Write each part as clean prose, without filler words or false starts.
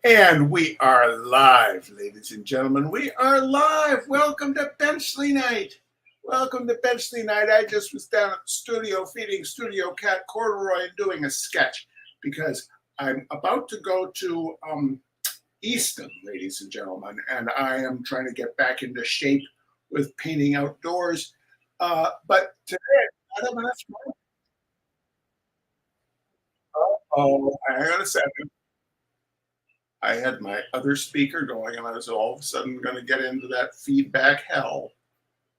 And we are live, ladies and gentlemen. We are live. Welcome to Benchley Night. Welcome to Benchley Night. I just was down at the studio feeding studio cat Corduroy and doing a sketch because I'm about to go to Easton, ladies and gentlemen, and I am trying to get back into shape with painting outdoors. But today, I don't have enough time. Oh, hang on a second. I had my other speaker going, and I was all of a sudden going to get into that feedback hell.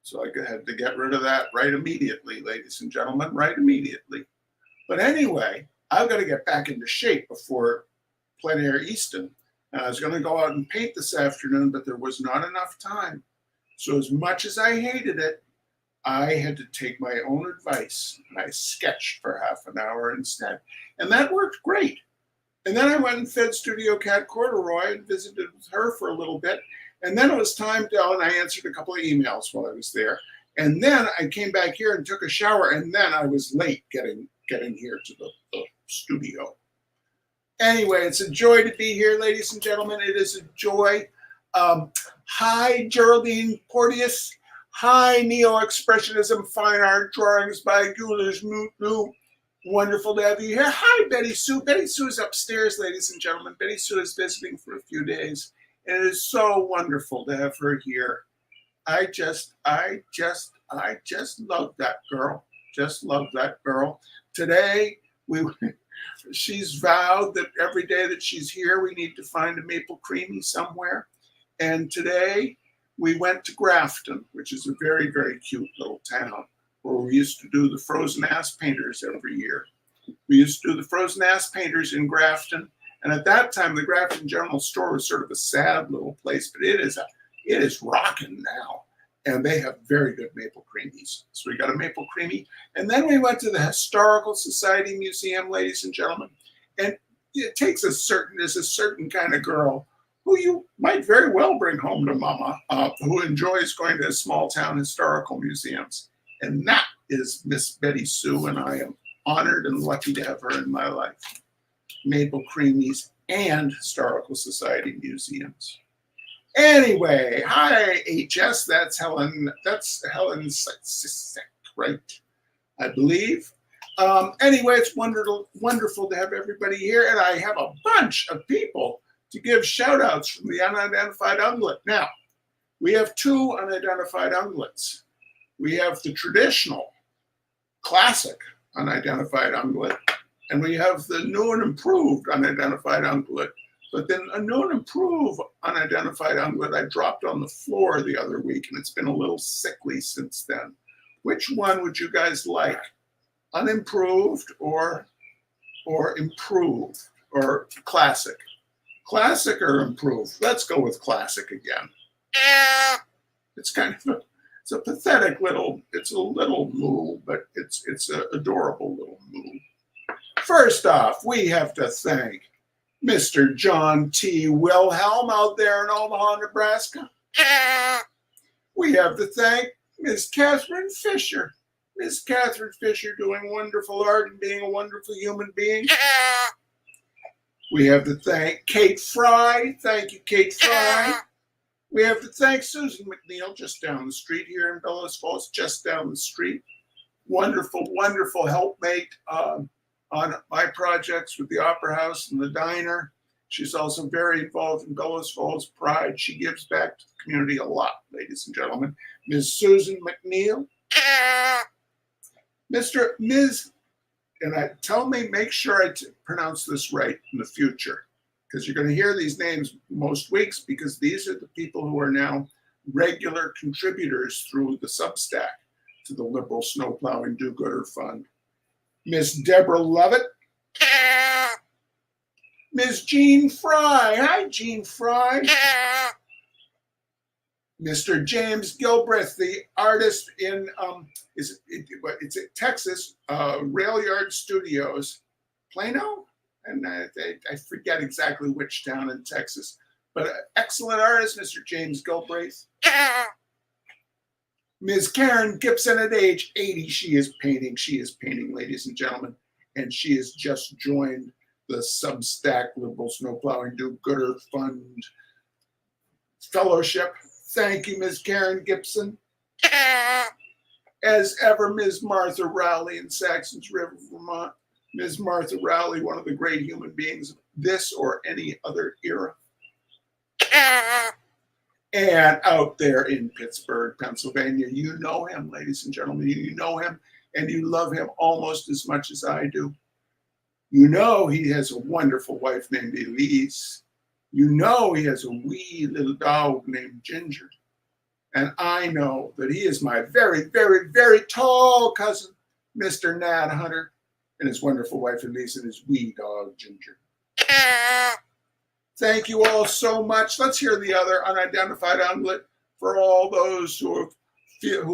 So I had to get rid of that right immediately, ladies and gentlemen, right immediately. But anyway, I've got to get back into shape before plein air Easton. And I was going to go out and paint this afternoon, but there was not enough time. So as much as I hated it, I had to take my own advice, and I sketched for half an hour instead. And that worked great. And then I went and fed studio cat Corduroy and visited with her for a little bit. And then it was time to, and I answered a couple of emails while I was there. And then I came back here and took a shower. And then I was late getting here to the studio. Anyway, it's a joy to be here, ladies and gentlemen. It is a joy. Hi, Geraldine Porteous. Hi, Neo-Expressionism Fine Art Drawings by Gulesh Mutlu. Wonderful to have you here. Hi, Betty Sue. Betty Sue is upstairs, ladies and gentlemen. Betty Sue is visiting for a few days. And it is so wonderful to have her here. I just love that girl. Just love that girl. Today, she's vowed that every day that she's here, we need to find a maple creamy somewhere. And today, we went to Grafton, which is a very, very cute little town, where we used to do the Frozen Ass Painters every year. We used to do the Frozen Ass Painters in Grafton. And at that time, the Grafton General Store was sort of a sad little place, but it is rocking now. And they have very good maple creamies. So we got a maple creamy. And then we went to the Historical Society Museum, ladies and gentlemen. And it takes there's a certain kind of girl who you might very well bring home to mama, who enjoys going to small town historical museums. And that is Miss Betty Sue, and I am honored and lucky to have her in my life. Maple creamies and Historical Society museums. Anyway, hi HS. That's Helen. That's Helen Sisek, right? I believe. Anyway, it's wonderful to have everybody here, and I have a bunch of people to give shout outs from the unidentified ungulate. Now, we have two unidentified ungulates. We have the traditional, classic unidentified ungulate, and we have the new and improved unidentified ungulate. But then a new and improved unidentified ungulate I dropped on the floor the other week, and it's been a little sickly since then. Which one would you guys like? Unimproved or improved or classic? Classic or improved? Let's go with classic again. It's kind of it's a pathetic little, it's a little moo, but it's an adorable little moo. First off, we have to thank Mr. John T. Wilhelm out there in Omaha, Nebraska. We have to thank Miss Catherine Fisher. Miss Catherine Fisher doing wonderful art and being a wonderful human being. We have to thank Kate Fry. Thank you, Kate Fry. We have to thank Susan McNeil, just down the street here in Bellows Falls, just down the street. Wonderful, wonderful helpmate on my projects with the Opera House and the Diner. She's also very involved in Bellows Falls Pride. She gives back to the community a lot, ladies and gentlemen. Ms. Susan McNeil. Ms. And make sure I pronounce this right in the future, because you're going to hear these names most weeks, because these are the people who are now regular contributors through the Substack to the Liberal Snowplowing Do-Gooder Fund. Miss Deborah Lovett. Miss Jean Fry. Hi, Jean Fry. Mr. James Gilbreth, the artist in it's at Texas Rail Yard Studios, Plano, and I forget exactly which town in Texas, but excellent artist, Mr. James Gilbreth. Ms. Karen Gibson at age 80, she is painting, ladies and gentlemen, and she has just joined the Substack Liberal Snowplowing Do-Gooder Fund Fellowship. Thank you, Ms. Karen Gibson. As ever, Ms. Martha Rowley in Saxons River, Vermont. Ms. Martha Rowley, one of the great human beings of this or any other era. And out there in Pittsburgh, Pennsylvania, you know him, ladies and gentlemen. You know him, and you love him almost as much as I do. You know he has a wonderful wife named Elise. You know he has a wee little dog named Ginger. And I know that he is my very, very, very tall cousin, Mr. Nat Hunter, and his wonderful wife Elise and his wee dog Ginger. Thank you all so much. Let's hear the other unidentified unglet for all those who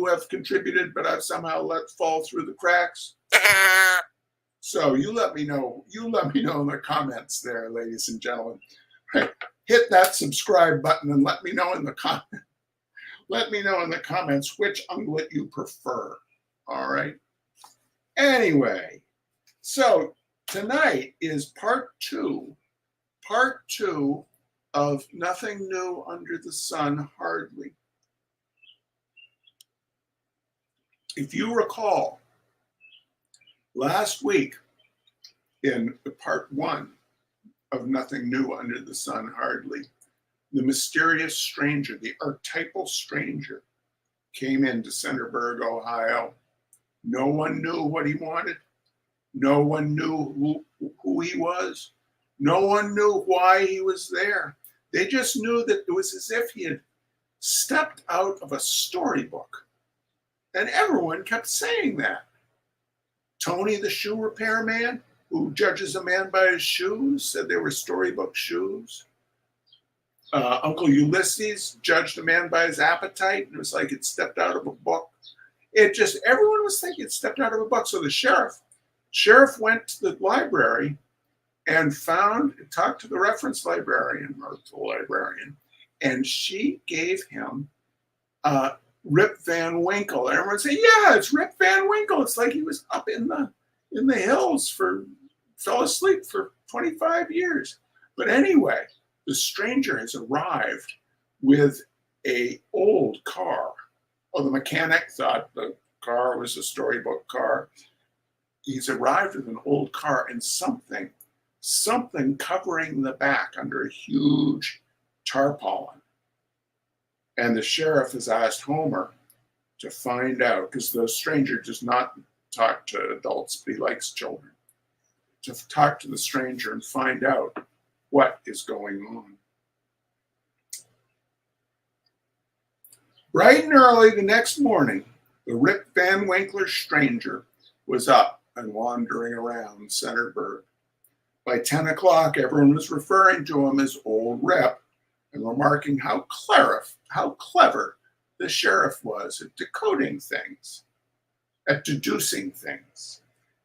have contributed, but I've somehow let fall through the cracks. So you let me know. You let me know in the comments there, ladies and gentlemen. Hit that subscribe button and let me know in the comments. Let me know in the comments which unglet you prefer. All right. Anyway, so tonight is part two of Nothing New Under the Sun, Hardly. If you recall, last week in part one of Nothing New Under the Sun, Hardly, the mysterious stranger, the archetypal stranger, came into Centerburg, Ohio. No one knew what he wanted. No one knew who he was. No one knew why he was there. They just knew that it was as if he had stepped out of a storybook. And everyone kept saying that. Tony, the shoe repairman, who judges a man by his shoes, said they were storybook shoes. Uncle Ulysses judged a man by his appetite, and it was like it stepped out of a book. Everyone was thinking it stepped out of a book. So the sheriff went to the library and talked to the reference librarian, or the librarian, and she gave him Rip Van Winkle. And everyone said, yeah, it's Rip Van Winkle. It's like he was up in the hills fell asleep for 25 years. But anyway, the stranger has arrived with an old car. Oh, the mechanic thought the car was a storybook car. He's arrived with an old car and something covering the back under a huge tarpaulin. And the sheriff has asked Homer to find out, because the stranger does not talk to adults, but he likes children, to talk to the stranger and find out what is going on. Bright and early the next morning, the Rip Van Winkler stranger was up and wandering around Centerburg. By 10 o'clock, everyone was referring to him as Old Rip and remarking how clever the sheriff was at decoding things, at deducing things.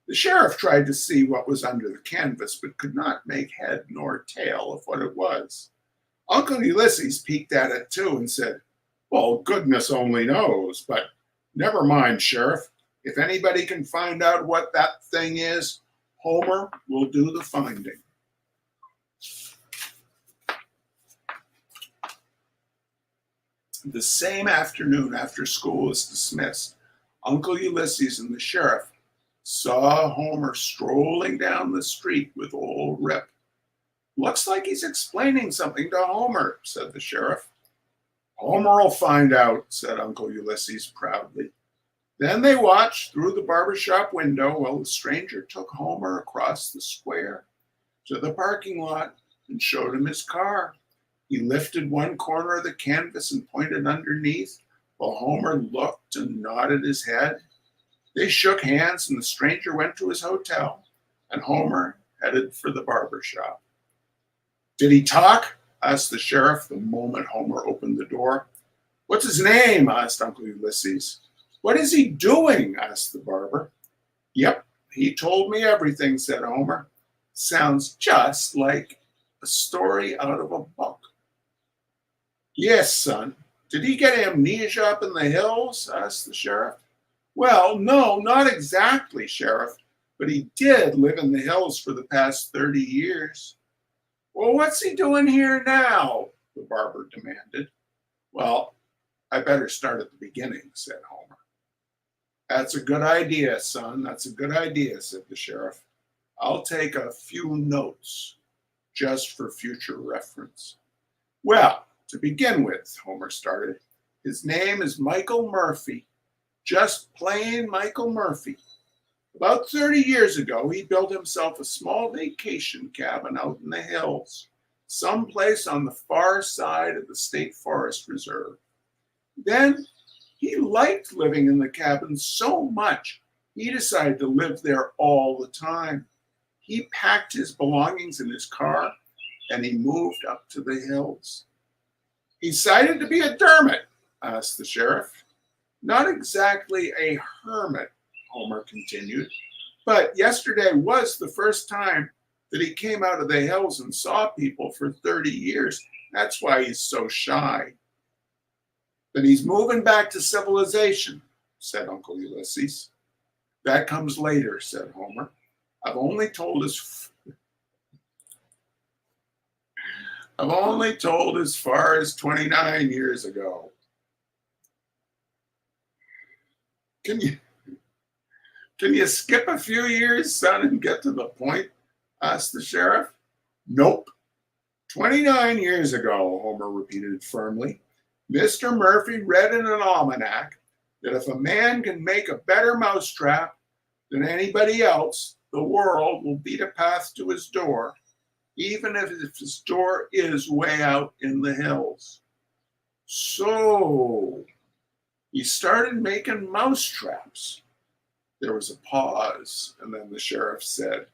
The sheriff tried to see what was under the canvas, but could not make head nor tail of what it was. Uncle Ulysses peeked at it too and said, well, goodness only knows, but never mind, Sheriff. If anybody can find out what that thing is, Homer will do the finding. The same afternoon, after school was dismissed, Uncle Ulysses and the sheriff saw Homer strolling down the street with Old Rip. Looks like he's explaining something to Homer, said the sheriff. Homer will find out, said Uncle Ulysses proudly. Then they watched through the barbershop window while the stranger took Homer across the square to the parking lot and showed him his car. He lifted one corner of the canvas and pointed underneath while Homer looked and nodded his head. They shook hands and the stranger went to his hotel and Homer headed for the barbershop. Did he talk? Asked the sheriff the moment Homer opened the door. What's his name? Asked Uncle Ulysses. What is he doing? Asked the barber. Yep, he told me everything, said Homer. Sounds just like a story out of a book. Yes, son. Did he get amnesia up in the hills? Asked the sheriff. Well, no, not exactly, Sheriff. but he did live in the hills for the past 30 years. Well, what's he doing here now? The barber demanded. Well, I better start at the beginning, said Homer. That's a good idea, son. That's a good idea, said the sheriff. I'll take a few notes just for future reference. Well, to begin with, Homer started, his name is Michael Murphy. Just plain Michael Murphy. About 30 years ago, he built himself a small vacation cabin out in the hills, someplace on the far side of the State Forest Reserve. Then he liked living in the cabin so much, he decided to live there all the time. He packed his belongings in his car and he moved up to the hills. He decided to be a dermot, asked the sheriff. Not exactly a hermit, Homer continued, but yesterday was the first time that he came out of the hills and saw people for 30 years. That's why he's so shy. But he's moving back to civilization, said Uncle Ulysses. That comes later, said Homer. I've only told as far as 29 years ago. Can you skip a few years, son, and get to the point? Asked the sheriff. Nope. 29 years ago, Homer repeated firmly. Mr. Murphy read in an almanac that if a man can make a better mousetrap than anybody else, the world will beat a path to his door, even if his door is way out in the hills. So he started making mousetraps. There was a pause, and then the sheriff said,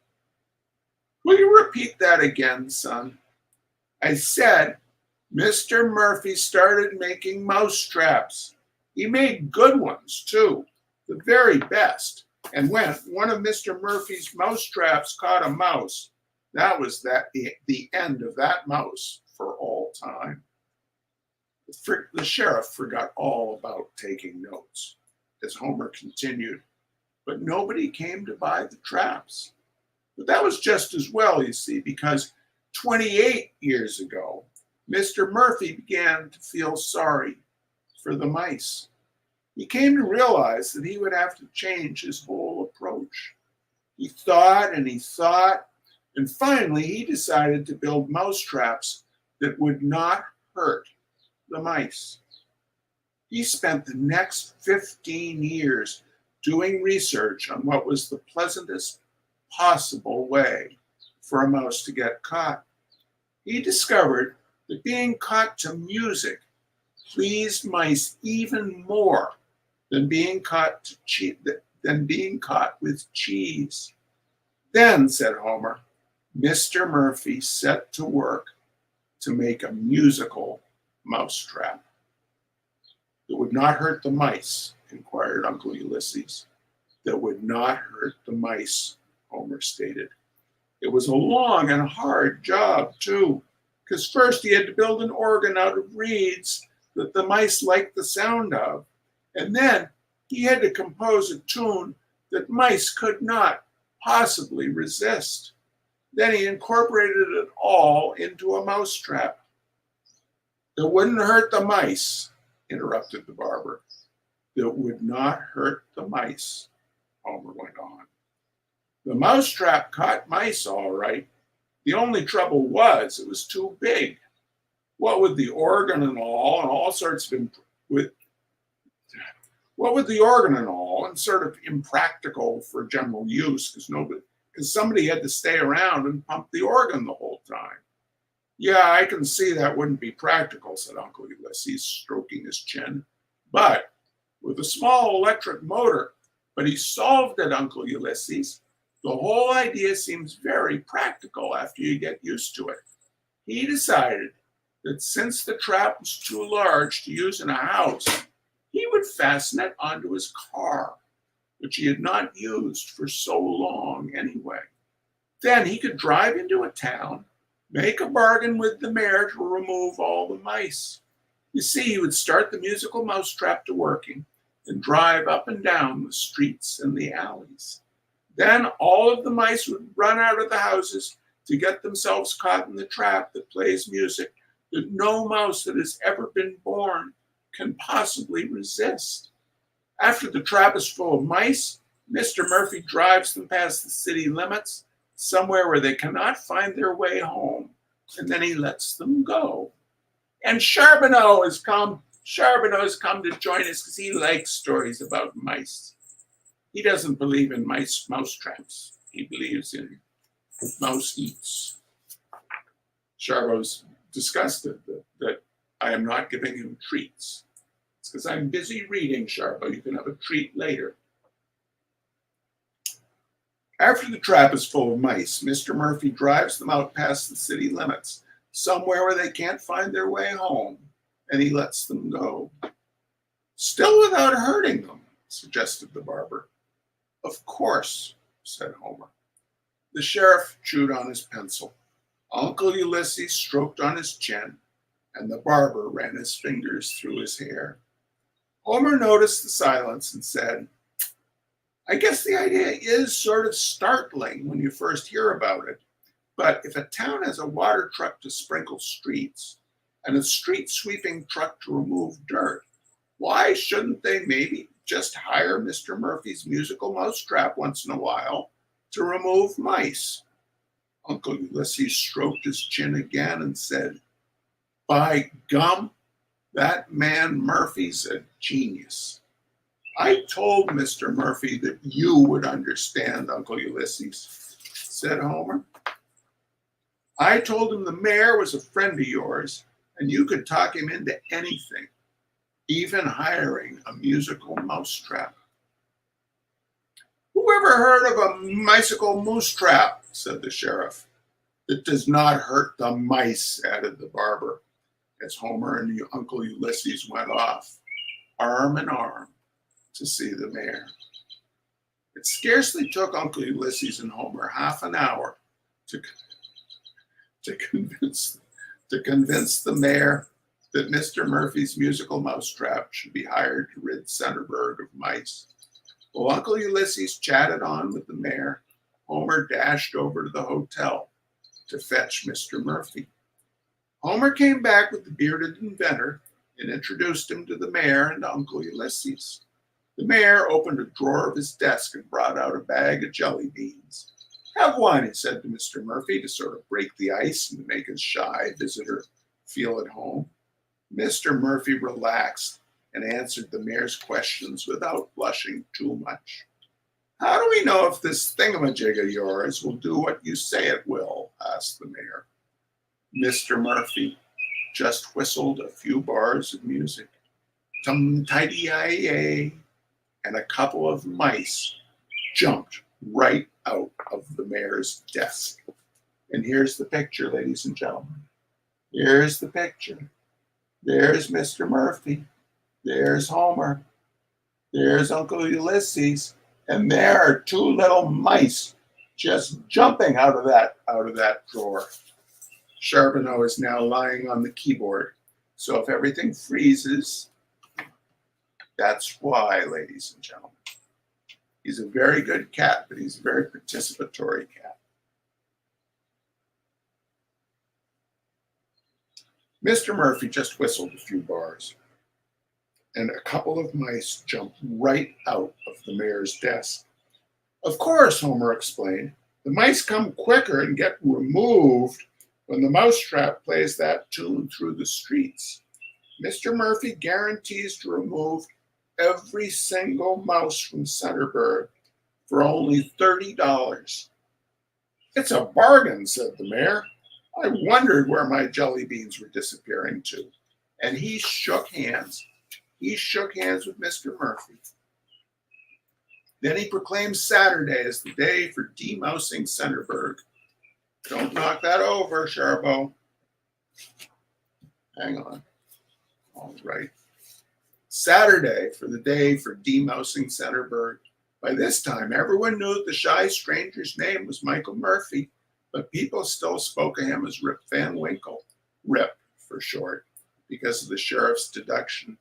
Will you repeat that again, son? I said, Mr. Murphy started making mousetraps. He made good ones, too, the very best. And when one of Mr. Murphy's mousetraps caught a mouse, that was the end of that mouse for all time. The sheriff forgot all about taking notes as Homer continued, but nobody came to buy the traps. But that was just as well, you see, because 28 years ago, Mr. Murphy began to feel sorry for the mice. He came to realize that he would have to change his whole approach. He thought and he thought, and finally he decided to build mousetraps that would not hurt the mice. He spent the next 15 years doing research on what was the pleasantest possible way for a mouse to get caught. He discovered that being caught to music pleased mice even more than being caught with cheese. Then, said Homer, Mr. Murphy set to work to make a musical mousetrap. That would not hurt the mice, inquired Uncle Ulysses. That would not hurt the mice, Homer stated. It was a long and hard job, too, because first he had to build an organ out of reeds that the mice liked the sound of, and then he had to compose a tune that mice could not possibly resist. Then he incorporated it all into a mousetrap. It wouldn't hurt the mice, interrupted the barber. It would not hurt the mice, Homer went on. The mousetrap caught mice all right. The only trouble was it was too big. What with the organ and all sorts of sort of impractical for general use because somebody had to stay around and pump the organ the whole time. Yeah, I can see that wouldn't be practical, said Uncle Ulysses, stroking his chin. But with a small electric motor, but he solved it, Uncle Ulysses. The whole idea seems very practical after you get used to it. He decided that since the trap was too large to use in a house, he would fasten it onto his car, which he had not used for so long anyway. Then he could drive into a town, make a bargain with the mayor to remove all the mice. You see, he would start the musical mousetrap to working and drive up and down the streets and the alleys. Then all of the mice would run out of the houses to get themselves caught in the trap that plays music that no mouse that has ever been born can possibly resist. After the trap is full of mice, Mr. Murphy drives them past the city limits, somewhere where they cannot find their way home, and then he lets them go. And Charbonneau has come. Charbonneau has come to join us because he likes stories about mice. He doesn't believe in mouse traps. He believes in mouse eats. Charbonneau's disgusted that I am not giving him treats. It's because I'm busy reading, Charbonneau. You can have a treat later. After the trap is full of mice, Mr. Murphy drives them out past the city limits, somewhere where they can't find their way home, and he lets them go. Still without hurting them, suggested the barber. Of course, said Homer. The sheriff chewed on his pencil. Uncle Ulysses stroked on his chin, and the barber ran his fingers through his hair. Homer noticed the silence and said, I guess the idea is sort of startling when you first hear about it, but if a town has a water truck to sprinkle streets and a street sweeping truck to remove dirt, why shouldn't they maybe just hire Mr. Murphy's musical mousetrap once in a while to remove mice? Uncle Ulysses stroked his chin again and said, By gum, that man Murphy's a genius. I told Mr. Murphy that you would understand, Uncle Ulysses, said Homer. I told him the mayor was a friend of yours, and you could talk him into anything, even hiring a musical mousetrap. Who ever heard of a musical mousetrap? Said the sheriff. It does not hurt the mice, added the barber, as Homer and Uncle Ulysses went off, arm in arm, to see the mayor. It scarcely took Uncle Ulysses and Homer half an hour to convince the mayor that Mr. Murphy's musical mousetrap should be hired to rid Centerburg of mice. While Uncle Ulysses chatted on with the mayor, Homer dashed over to the hotel to fetch Mr. Murphy. Homer came back with the bearded inventor and introduced him to the mayor and Uncle Ulysses. The mayor opened a drawer of his desk and brought out a bag of jelly beans. Have one, he said to Mr. Murphy to sort of break the ice and to make his shy visitor feel at home. Mr. Murphy relaxed and answered the mayor's questions without blushing too much. How do we know if this thingamajig of yours will do what you say it will? Asked the mayor. Mr. Murphy just whistled a few bars of music. Tum-tidy-ay-ay. And a couple of mice jumped right out of the mayor's desk. And here's the picture, ladies and gentlemen. Here's the picture. There's Mr. Murphy. There's Homer. There's Uncle Ulysses. And there are two little mice just jumping out of that drawer. Charbonneau is now lying on the keyboard. So if everything freezes, that's why, ladies and gentlemen. He's a very good cat, but he's a very participatory cat. Mr. Murphy just whistled a few bars, and a couple of mice jumped right out of the mayor's desk. Of course, Homer explained, the mice come quicker and get removed when the mousetrap plays that tune through the streets. Mr. Murphy guarantees to remove every single mouse from Centerburg for only $30. It's a bargain, said the mayor. I wondered where my jelly beans were disappearing to. And he shook hands. He shook hands with Mr. Murphy. Then he proclaimed Saturday as the day for demousing Centerburg. Don't knock that over, Charbonneau. Hang on. All right. Saturday for the day for demousing Centerburg. By this time, everyone knew the shy stranger's name was Michael Murphy, but people still spoke of him as Rip Van Winkle, Rip for short, because of the sheriff's deduction.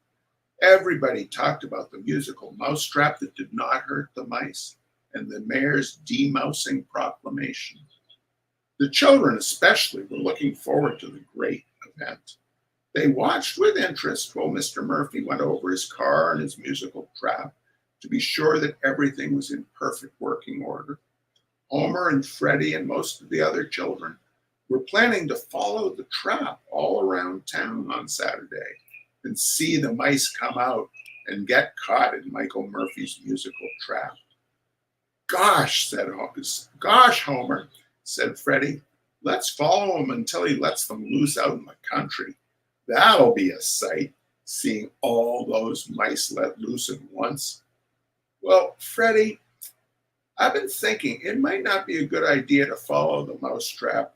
Everybody talked about the musical mousetrap that did not hurt the mice, and the mayor's demousing proclamation. The children especially were looking forward to the great event. They watched with interest while Mr. Murphy went over his car and his musical trap to be sure that everything was in perfect working order. Homer and Freddie and most of the other children were planning to follow the trap all around town on Saturday and see the mice come out and get caught in Michael Murphy's musical trap. Gosh, Homer, said Freddie. Let's follow him until he lets them loose out in the country. That'll be a sight, seeing all those mice let loose at once. Well, Freddie, I've been thinking it might not be a good idea to follow the mousetrap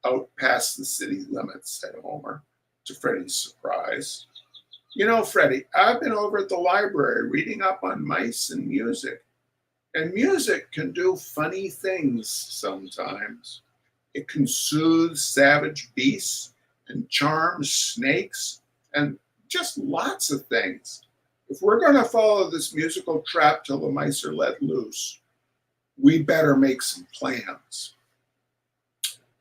out past the city limits, said Homer, to Freddie's surprise. You know, Freddie, I've been over at the library reading up on mice and music music can do funny things sometimes. It can soothe savage beasts and charm snakes and just lots of things. If we're going to follow this musical trap till the mice are let loose, we better make some plans.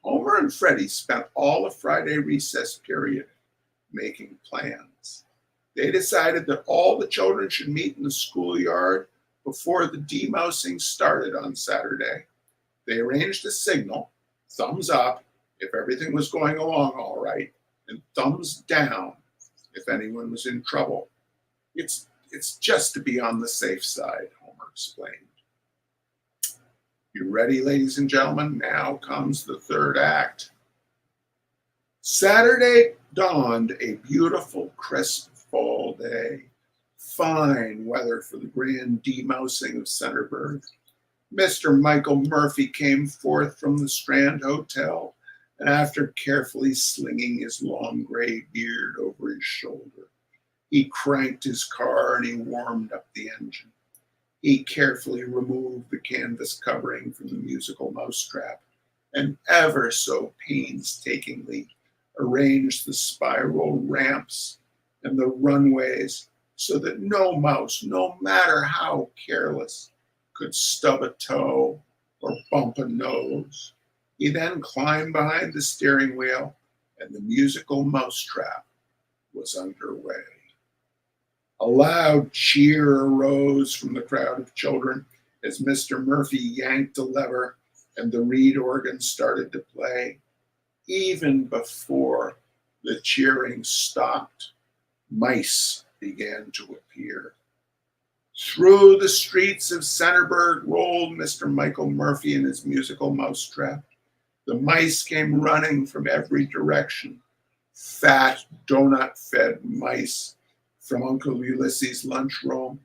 Homer and Freddie spent all the Friday recess period making plans. They decided that all the children should meet in the schoolyard before the demousing started on Saturday. They arranged a signal, thumbs up if everything was going along all right, and thumbs down if anyone was in trouble. It's just to be on the safe side, Homer explained. You ready, ladies and gentlemen? Now comes the third act. Saturday dawned a beautiful, crisp fall day. Fine weather for the grand demousing of Centerburg. Mr. Michael Murphy came forth from the Strand Hotel, and after carefully slinging his long gray beard over his shoulder, he cranked his car and he warmed up the engine. He carefully removed the canvas covering from the musical mousetrap and ever so painstakingly arranged the spiral ramps and the runways so that no mouse, no matter how careless, could stub a toe or bump a nose. He then climbed behind the steering wheel, and the musical mousetrap was underway. A loud cheer arose from the crowd of children as Mr. Murphy yanked a lever and the reed organ started to play. Even before the cheering stopped, mice began to appear. Through the streets of Centerburg rolled Mr. Michael Murphy and his musical mousetrap. The mice came running from every direction. Fat, donut-fed mice from Uncle Ulysses' lunchroom,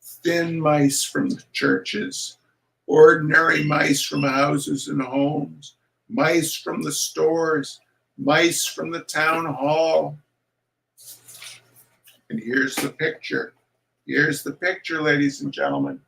thin mice from the churches, ordinary mice from houses and homes, mice from the stores, mice from the town hall. And here's the picture. Here's the picture, ladies and gentlemen.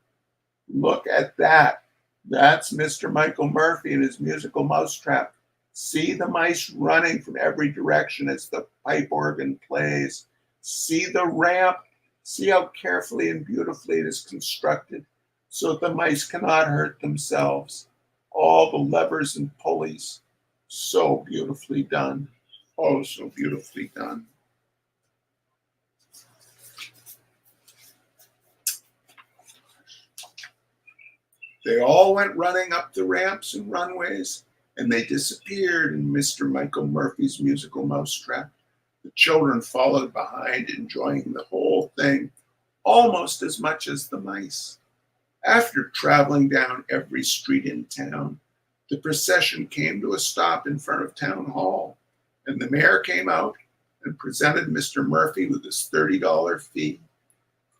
Look at that. That's Mr. Michael Murphy and his musical mousetrap. See the mice running from every direction as the pipe organ plays. See the ramp. See how carefully and beautifully it is constructed so that the mice cannot hurt themselves. All the levers and pulleys. So beautifully done. Oh, so beautifully done. They all went running up the ramps and runways, and they disappeared in Mr. Michael Murphy's musical mousetrap. The children followed behind, enjoying the whole thing almost as much as the mice. After traveling down every street in town, the procession came to a stop in front of Town Hall, and the mayor came out and presented Mr. Murphy with his $30 fee,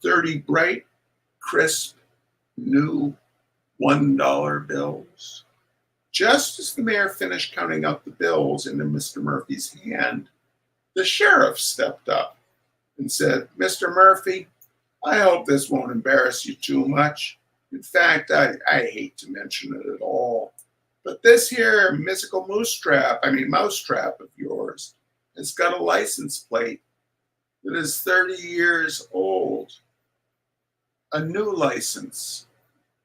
30 bright, crisp, new $1 bills. Just as the mayor finished counting out the bills into Mr. Murphy's hand, the sheriff stepped up and said, Mr. Murphy, I hope this won't embarrass you too much. In fact, I hate to mention it at all, but this here musical mousetrap of yours has got a license plate that is 30 years old. A new license.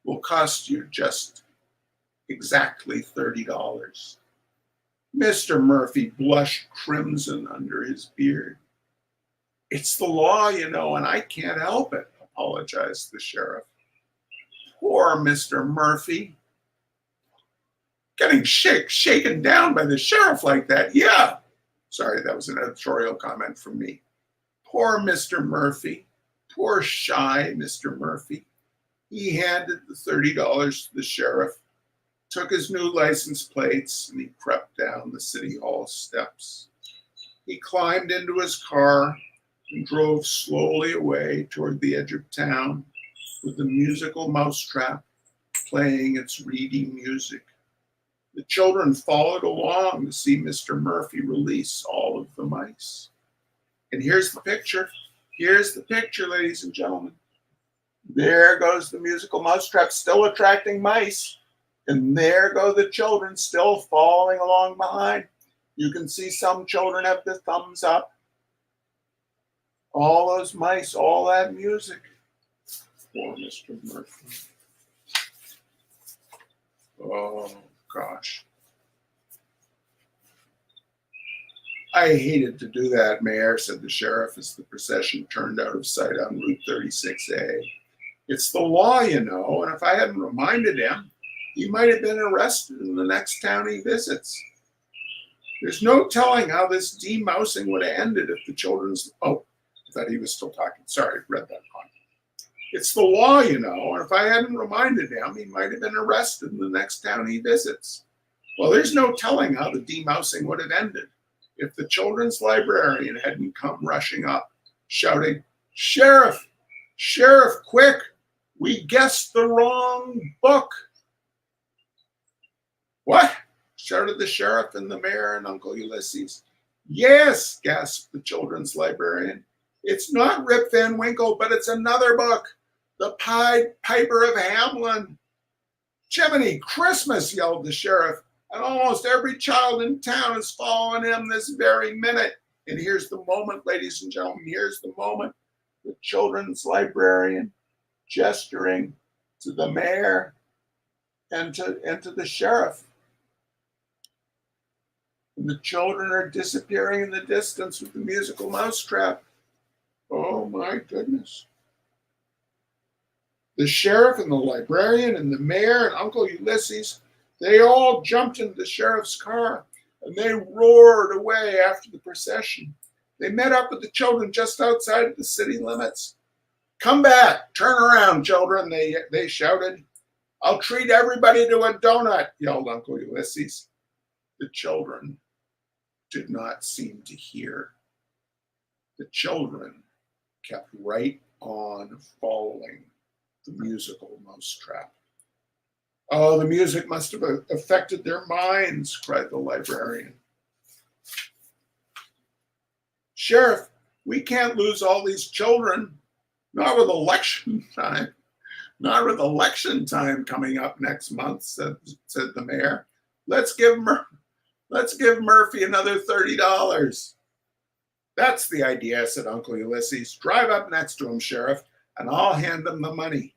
will cost you just exactly $30. Mr. Murphy blushed crimson under his beard. It's the law, you know, and I can't help it, apologized the sheriff. Poor Mr. Murphy. Getting shaken down by the sheriff like that, yeah. Sorry, that was an editorial comment from me. Poor Mr. Murphy. Poor shy Mr. Murphy. He handed the $30 to the sheriff, took his new license plates, and he crept down the city hall steps. He climbed into his car and drove slowly away toward the edge of town with the musical mousetrap playing its reedy music. The children followed along to see Mr. Murphy release all of the mice. And here's the picture. Here's the picture, ladies and gentlemen. There goes the musical mousetrap still attracting mice. And there go the children still following along behind. You can see some children have the thumbs up. All those mice, all that music. Poor Mr. Murphy. Oh, gosh. I hated to do that, Mayor, said the sheriff as the procession turned out of sight on Route 36A. It's the law, you know, and if I hadn't reminded him, he might have been arrested in the next town he visits. There's no telling how this demousing would have ended if the children's... Oh, I thought he was still talking. Sorry, read that wrong. It's the law, you know, and if I hadn't reminded him, he might have been arrested in the next town he visits. Well, there's no telling how the demousing would have ended if the children's librarian hadn't come rushing up, shouting, Sheriff, Sheriff, quick, we guessed the wrong book. What? Shouted the sheriff and the mayor and Uncle Ulysses. Yes, gasped the children's librarian. It's not Rip Van Winkle, but it's another book. The Pied Piper of Hamelin. Jiminy Christmas, yelled the sheriff, and almost every child in town is following him this very minute. And here's the moment, ladies and gentlemen, here's the moment. The children's librarian gesturing to the mayor and to the sheriff. And the children are disappearing in the distance with the musical mousetrap. Oh my goodness. The sheriff and the librarian and the mayor and Uncle Ulysses, they all jumped into the sheriff's car and they roared away after the procession. They met up with the children just outside of the city limits. Come back, turn around, children, they shouted. I'll treat everybody to a donut, yelled Uncle Ulysses. The children did not seem to hear. The children kept right on following the musical mousetrap. Oh, the music must have affected their minds, cried the librarian. Sheriff, we can't lose all these children, not with election time. Not with election time coming up next month, said the mayor. Let's give Murphy another $30. That's the idea, said Uncle Ulysses. Drive up next to him, Sheriff, and I'll hand him the money.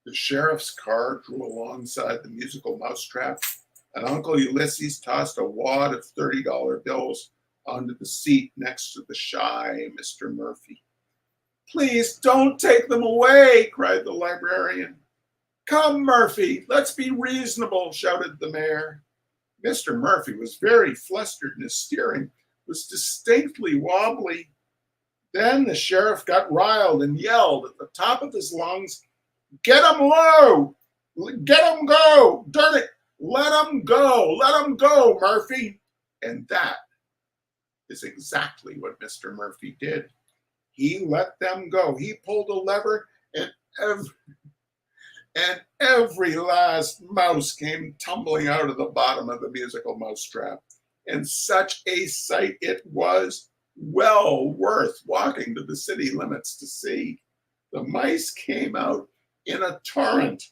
The sheriff's car drew alongside the musical mousetrap, and Uncle Ulysses tossed a wad of $30 bills onto the seat next to the shy Mr. Murphy. Please don't take them away, cried the librarian. Come, Murphy, let's be reasonable, shouted the mayor. Mr. Murphy was very flustered and his steering was distinctly wobbly. Then the sheriff got riled and yelled at the top of his lungs, Get him low! Get him go! Darn it! Let him go! Let him go, Murphy! And that is exactly what Mr. Murphy did. He let them go. He pulled a lever and every last mouse came tumbling out of the bottom of the musical mousetrap. And such a sight it was, well worth walking to the city limits to see. The mice came out in a torrent.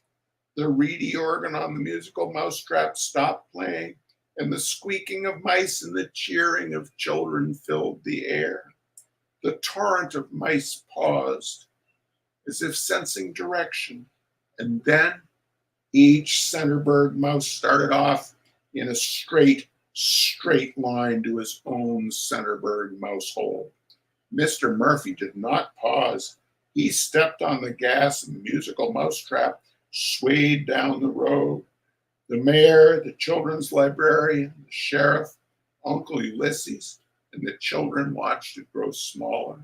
The reedy organ on the musical mousetrap stopped playing, and the squeaking of mice and the cheering of children filled the air. The torrent of mice paused, as if sensing direction, And then each Centerburg mouse started off in a straight line to his own Centerburg mouse hole. Mr. Murphy did not pause. He stepped on the gas and the musical mousetrap swayed down the road. The mayor, the children's librarian, the sheriff, Uncle Ulysses, and the children watched it grow smaller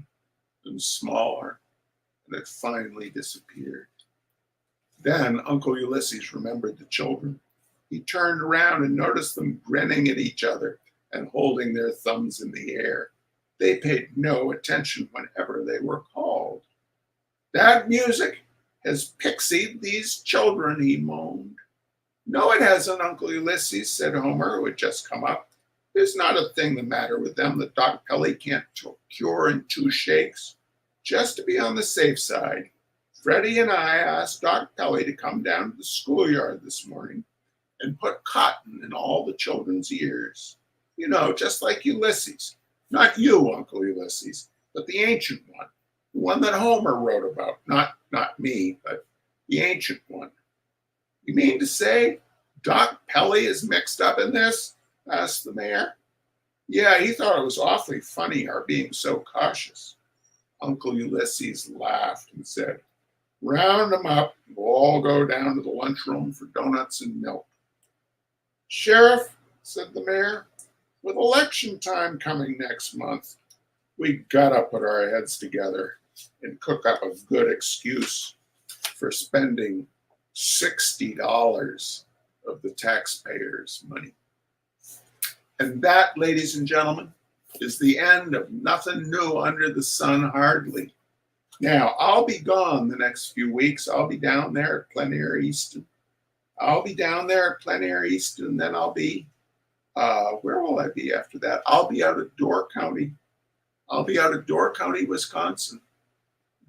and smaller, and it finally disappeared. Then Uncle Ulysses remembered the children. He turned around and noticed them grinning at each other and holding their thumbs in the air. They paid no attention whenever they were called. That music has pixied these children, he moaned. No, it hasn't, Uncle Ulysses, said Homer, who had just come up. There's not a thing the matter with them that Doc Pelly can't cure in 2 shakes. Just to be on the safe side, Freddie and I asked Doc Pelly to come down to the schoolyard this morning and put cotton in all the children's ears. You know, just like Ulysses. Not you, Uncle Ulysses, but the ancient one. The one that Homer wrote about. Not me, but the ancient one. You mean to say Doc Pelly is mixed up in this? Asked the mayor. Yeah, he thought it was awfully funny, our being so cautious. Uncle Ulysses laughed and said, round them up, we'll all go down to the lunchroom for donuts and milk. Sheriff, said the mayor, with election time coming next month, we gotta put our heads together and cook up a good excuse for spending $60 of the taxpayers' money. And that, ladies and gentlemen, is the end of Nothing New Under the Sun Hardly. Now, I'll be gone the next few weeks. I'll be down there at Plein Air Easton. Then I'll be, where will I be after that? I'll be out of Door County. Wisconsin,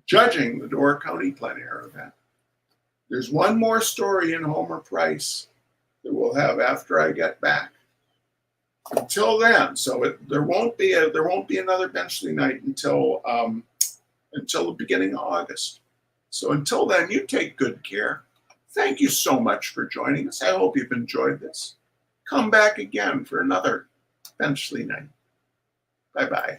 judging the Door County Plein Air event. There's one more story in Homer Price that we'll have after I get back. Until then, there won't be another Benchley night until the beginning of August. So until then, you take good care. Thank you so much for joining us. I hope you've enjoyed this. Come back again for another Benchley night. Bye-bye.